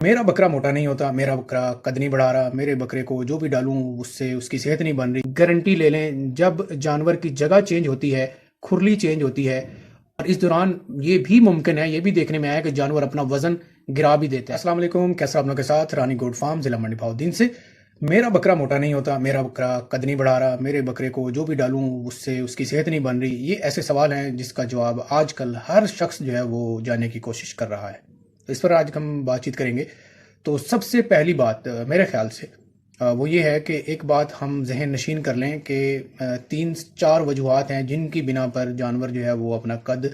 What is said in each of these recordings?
मेरा बकरा मोटा नहीं होता, मेरा बकरा कद नहीं बढ़ा रहा, मेरे बकरे को जो भी डालूं उससे उसकी सेहत नहीं बन रही। गारंटी ले लें, जब जानवर की जगह चेंज होती है, खुरली चेंज होती है, और इस दौरान ये भी मुमकिन है, ये भी देखने में आया कि जानवर अपना वजन गिरा भी देते हैं। अस्सलाम वालेकुम, कैसा आप लोगों के साथ रानी गोट फार्म, जिला मंडी भावदीन से। मेरा बकरा मोटा नहीं होता, मेरा बकरा कद नहीं बढ़ा रहा, मेरे बकरे को जो भी डालूं उससे उसकी सेहत नहीं बन रही। ये ऐसे सवाल हैं जिसका जवाब आजकल हर शख्स जो है वो जानने की कोशिश कर रहा है। तो इस पर आज हम बातचीत करेंगे। तो सबसे पहली बात मेरे ख्याल से वो ये है कि एक बात हम जहन नशीन कर लें कि 3-4 वजूहात हैं जिनकी बिना पर जानवर जो है वो अपना कद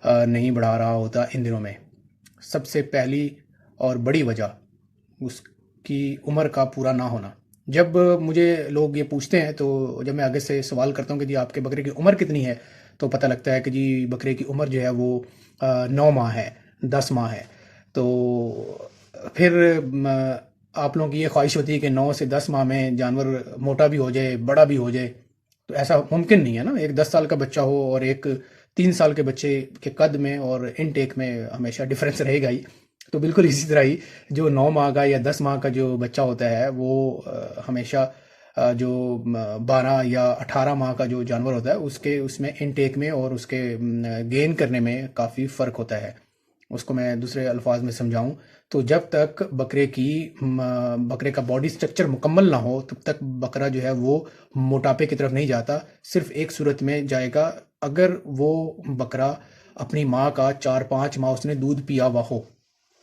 नहीं बढ़ा रहा होता इन दिनों में। सबसे पहली और बड़ी वजह उसकी उम्र का पूरा ना होना। जब मुझे लोग ये पूछते हैं, तो जब मैं आगे से सवाल करता हूँ कि जी आपके बकरे की उम्र कितनी है, तो पता लगता है कि जी बकरे की उम्र जो है वो 9 माह है, 10 माह है। तो फिर आप लोगों की ये ख्वाहिश होती है कि 9 से 10 माह में जानवर मोटा भी हो जाए, बड़ा भी हो जाए। तो ऐसा मुमकिन नहीं है ना। एक 10 साल का बच्चा हो और एक 3 साल के बच्चे के कद में और इनटेक में हमेशा डिफरेंस रहेगा ही। तो बिल्कुल इसी तरह ही जो 9 माह का या 10 माह का जो बच्चा होता है वो हमेशा जो 12 या 18 माह का जो जानवर होता है उसके उसमें इनटेक में और उसके गेन करने में काफ़ी फ़र्क होता है। उसको मैं दूसरे अल्फाज में समझाऊं तो जब तक बकरे का बॉडी स्ट्रक्चर मुकम्मल ना हो तब तक बकरा जो है वो मोटापे की तरफ नहीं जाता। सिर्फ एक सूरत में जाएगा, अगर वो बकरा अपनी माँ का 4-5 माह उसने दूध पिया हुआ हो।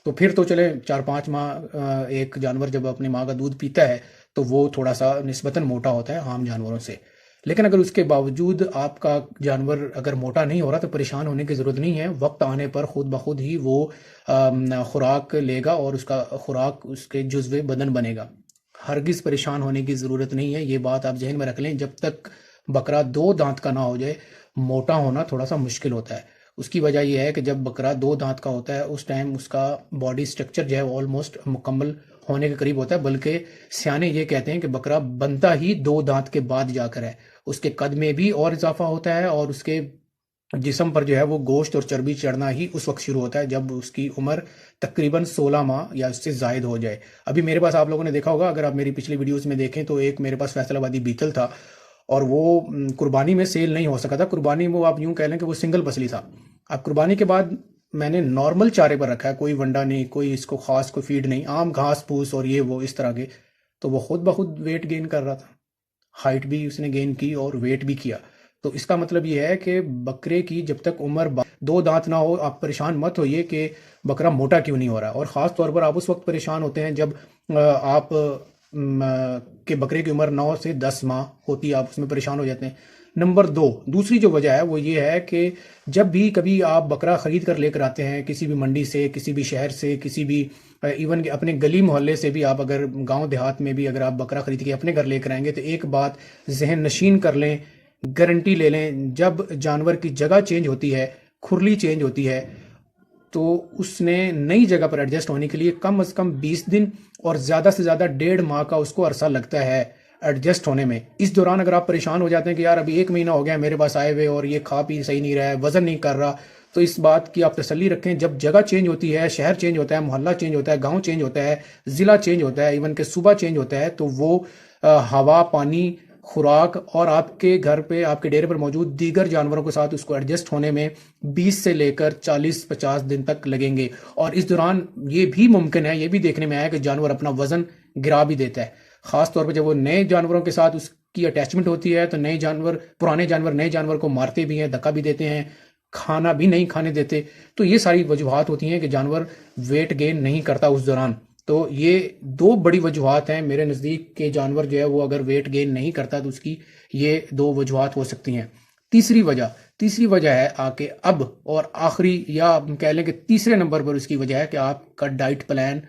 तो फिर तो चले 4-5 माह एक जानवर जब अपनी माँ का दूध पीता है तो वो थोड़ा सा निस्बतन मोटा होता है आम जानवरों से। लेकिन अगर उसके बावजूद आपका जानवर अगर मोटा नहीं हो रहा तो परेशान होने की ज़रूरत नहीं है। वक्त आने पर खुद ब खुद ही वो खुराक लेगा और उसका खुराक उसके जुज़्व बदन बनेगा। हरगिज़ परेशान होने की ज़रूरत नहीं है, ये बात आप जहन में रख लें। जब तक बकरा 2 दांत का ना हो जाए, मोटा होना थोड़ा सा मुश्किल होता है। उसकी वजह यह है कि जब बकरा 2 दांत का होता है उस टाइम उसका बॉडी स्ट्रक्चर जो है ऑलमोस्ट मुकम्मल होने के करीब होता है। बल्कि सियाने ये कहते हैं कि बकरा बनता ही 2 दांत के बाद जाकर है। उसके कद में भी और इजाफा होता है और उसके जिस्म पर जो है वो गोश्त और चर्बी चढ़ना ही उस वक्त शुरू होता है जब उसकी उम्र तकरीबन 16 माह या उससे जायद हो जाए। अभी मेरे पास आप लोगों ने देखा होगा, अगर आप मेरी पिछली वीडियोस में देखें तो एक मेरे पास फैसलाबादी बीतल था और वो कुर्बानी में सेल नहीं हो सका था। कुर्बानी में वो आप यूं कह लें कि वो सिंगल पसली था। अब कुर्बानी के बाद मैंने नॉर्मल चारे पर रखा है, कोई वंडा नहीं, कोई इसको खास कोई फीड नहीं, आम घास फूस और ये वो इस तरह के। तो वो खुद ब खुद वेट गेन कर रहा था, हाइट भी उसने गेन की और वेट भी किया। तो इसका मतलब ये है कि बकरे की जब तक उम्र 2 दांत ना हो, आप परेशान मत होइए कि बकरा मोटा क्यों नहीं हो रहा। और ख़ास तौर पर आप उस वक्त परेशान होते हैं जब आप के बकरे की उम्र 9 से 10 माह होती है, आप उसमें परेशान हो जाते हैं। नंबर 2, दूसरी जो वजह है वो ये है कि जब भी कभी आप बकरा ख़रीद कर लेकर आते हैं किसी भी मंडी से, किसी भी शहर से, किसी भी इवन अपने गली मोहल्ले से भी, आप अगर गांव देहात में भी अगर आप बकरा खरीद के अपने घर लेकर आएंगे तो एक बात जहन नशीन कर लें, गारंटी ले लें, जब जानवर की जगह चेंज होती है, खुरली चेंज होती है, तो उसने नई जगह पर एडजस्ट होने के लिए कम से कम 20 दिन और ज़्यादा से ज़्यादा 1.5 माह का उसको अरसा लगता है एडजस्ट होने में। इस दौरान अगर आप परेशान हो जाते हैं कि यार अभी 1 महीना हो गया मेरे पास आए हुए और ये खा पी सही नहीं रहा है, वज़न नहीं कर रहा, तो इस बात की आप तसल्ली रखें, जब जगह चेंज होती है, शहर चेंज होता है, मोहल्ला चेंज होता है, गांव चेंज होता है, ज़िला चेंज होता है, इवन के सूबा चेंज होता है, तो वो हवा, पानी, खुराक और आपके घर पे, आपके डेरे पर मौजूद दीगर जानवरों के साथ उसको एडजस्ट होने में 20 से लेकर 40-50 दिन तक लगेंगे। और इस दौरान ये भी मुमकिन है, ये भी देखने में आया कि जानवर अपना वज़न गिरा भी देता है। ख़ास तौर पर जब वो नए जानवरों के साथ उसकी अटैचमेंट होती है तो पुराने जानवर नए जानवर को मारते भी हैं, धक्का भी देते हैं, खाना भी नहीं खाने देते। तो ये सारी वजूहात होती हैं कि जानवर वेट गेन नहीं करता उस दौरान। तो ये 2 बड़ी वजूहात हैं मेरे नज़दीक के जानवर जो है वो अगर वेट गेन नहीं करता तो उसकी ये 2 वजूहात हो सकती हैं। तीसरी वजह है आके अब, और आखिरी या कह लें कि तीसरे नंबर पर उसकी वजह है कि आपका डाइट प्लान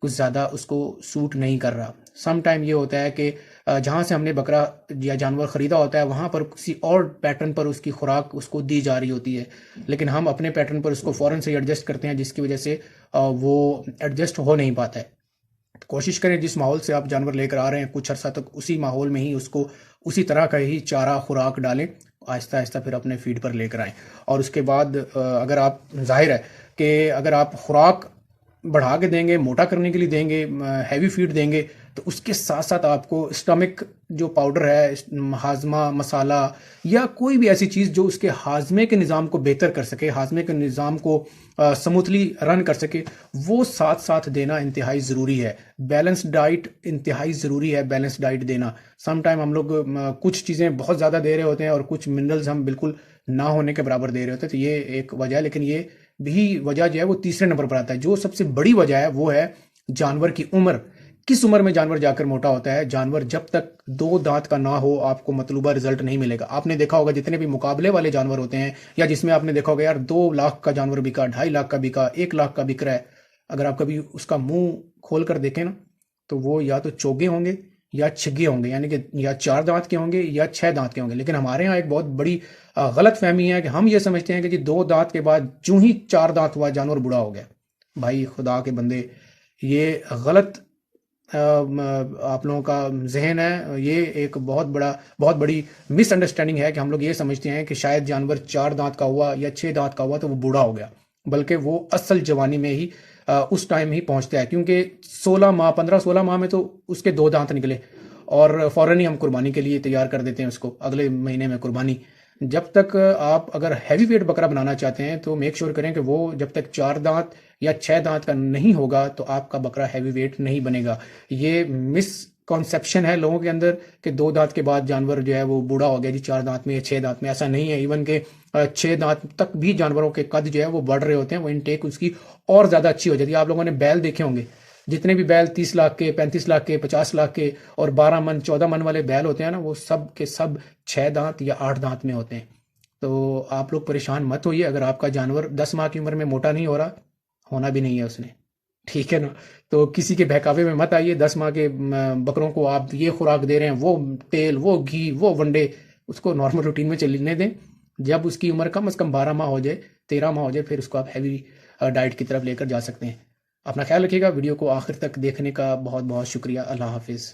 कुछ ज़्यादा उसको सूट नहीं कर रहा। सम टाइम ये होता है कि जहाँ से हमने बकरा या जानवर ख़रीदा होता है वहाँ पर किसी और पैटर्न पर उसकी खुराक उसको दी जा रही होती है, लेकिन हम अपने पैटर्न पर उसको फ़ौरन से एडजस्ट करते हैं जिसकी वजह से वो एडजस्ट हो नहीं पाता है। तो कोशिश करें जिस माहौल से आप जानवर लेकर आ रहे हैं कुछ अर्सा तक उसी माहौल में ही उसको उसी तरह का ही चारा खुराक डालें, आहिस्ता आहिस्ता फिर अपने फीड पर लेकर आएँ। और उसके बाद अगर आप, जाहिर है कि अगर आप खुराक بڑھا کے دیں گے، موٹا کرنے کے لیے دیں گے، ہیوی فیڈ دیں گے، تو اس کے ساتھ ساتھ آپ کو اسٹمک جو پاؤڈر ہے، ہاضمہ مسالہ یا کوئی بھی ایسی چیز جو اس کے ہاضمے کے نظام کو بہتر کر سکے، ہاضمے کے نظام کو سموتھلی رن کر سکے، وہ ساتھ ساتھ دینا انتہائی ضروری ہے۔ بیلنس ڈائٹ انتہائی ضروری ہے، بیلنس ڈائٹ دینا۔ سم ٹائم ہم لوگ کچھ چیزیں بہت زیادہ دے رہے ہوتے ہیں اور کچھ منرلز ہم بالکل نہ ہونے کے برابر دے رہے ہوتے ہیں، تو یہ ایک وجہ ہے۔ لیکن یہ بھی وجہ جو ہے وہ تیسرے نمبر پر آتا ہے۔ جو سب سے بڑی وجہ ہے وہ ہے جانور کی عمر۔ کس عمر میں جانور جا کر موٹا ہوتا ہے؟ جانور جب تک 2 دانت کا نہ ہو آپ کو مطلوبہ رزلٹ نہیں ملے گا۔ آپ نے دیکھا ہوگا جتنے بھی مقابلے والے جانور ہوتے ہیں، یا جس میں آپ نے دیکھا ہوگا یار 2 لاکھ کا جانور بکا، 2.5 لاکھ کا بکا، 1 لاکھ کا بک رہا ہے، اگر آپ کبھی اس کا منہ کھول کر دیکھیں نا تو وہ یا تو چوگے ہوں گے یا چھگے ہوں گے، یعنی کہ یا 4 دانت کے ہوں گے یا 6 دانت کے ہوں گے۔ لیکن ہمارے ہاں ایک بہت بڑی غلط فہمی ہے کہ ہم یہ سمجھتے ہیں کہ جی 2 دانت کے بعد جو ہی 4 دانت ہوا جانور بوڑھا ہو گیا۔ بھائی خدا کے بندے، یہ غلط آپ لوگوں کا ذہن ہے۔ یہ ایک بہت بڑی مس انڈرسٹینڈنگ ہے کہ ہم لوگ یہ سمجھتے ہیں کہ شاید جانور 4 دانت کا ہوا یا 6 دانت کا ہوا تو وہ بوڑھا ہو گیا، بلکہ وہ اصل جوانی میں ہی اس ٹائم ہی پہنچتا ہے، کیونکہ 15-16 ماہ میں تو اس کے 2 دانت نکلے اور فوراً ہی ہم قربانی کے لیے تیار کر دیتے ہیں اس کو، اگلے مہینے میں قربانی۔ جب تک آپ اگر ہیوی ویٹ بکرا بنانا چاہتے ہیں تو میک شور کریں کہ وہ جب تک 4 دانت یا 6 دانت کا نہیں ہوگا تو آپ کا بکرا ہیوی ویٹ نہیں بنے گا۔ یہ مس کانسیپشن ہے لوگوں کے اندر کہ 2 دانت کے بعد جانور جو ہے وہ بوڑھا ہو گیا جی 4 دانت میں یا 6 دانت میں۔ ایسا نہیں ہے، ایون کہ 6 دانت تک بھی جانوروں کے قد جو ہے وہ بڑھ رہے ہوتے ہیں، وہ انٹیک اس کی اور زیادہ اچھی ہو جاتی ہے۔ آپ لوگوں نے بیل دیکھے ہوں گے، جتنے بھی بیل 30 لاکھ کے، 35 لاکھ کے، 50 لاکھ کے اور 12 من 14 من والے بیل ہوتے ہیں نا، وہ سب کے سب 6 دانت یا 8 دانت میں ہوتے ہیں۔ تو آپ لوگ پریشان مت ہوئیے اگر آپ کا جانور 10 ماہ کی عمر میں موٹا نہیں ہو رہا، ہونا بھی نہیں ہے اس نے، ٹھیک ہے نا؟ تو کسی کے بہکاوے میں مت آئیے۔ 10 ماہ کے بکروں کو آپ یہ خوراک دے رہے ہیں، وہ تیل، وہ گھی، وہ ونڈے، اس کو نارمل روٹین میں چلنے دیں۔ جب اس کی عمر کم از کم 12 ماہ ہو جائے، 13 ماہ ہو جائے، پھر اس کو آپ ہیوی ڈائٹ کی طرف لے کر جا سکتے ہیں۔ اپنا خیال رکھیے گا۔ ویڈیو کو آخر تک دیکھنے کا بہت بہت شکریہ۔ اللہ حافظ۔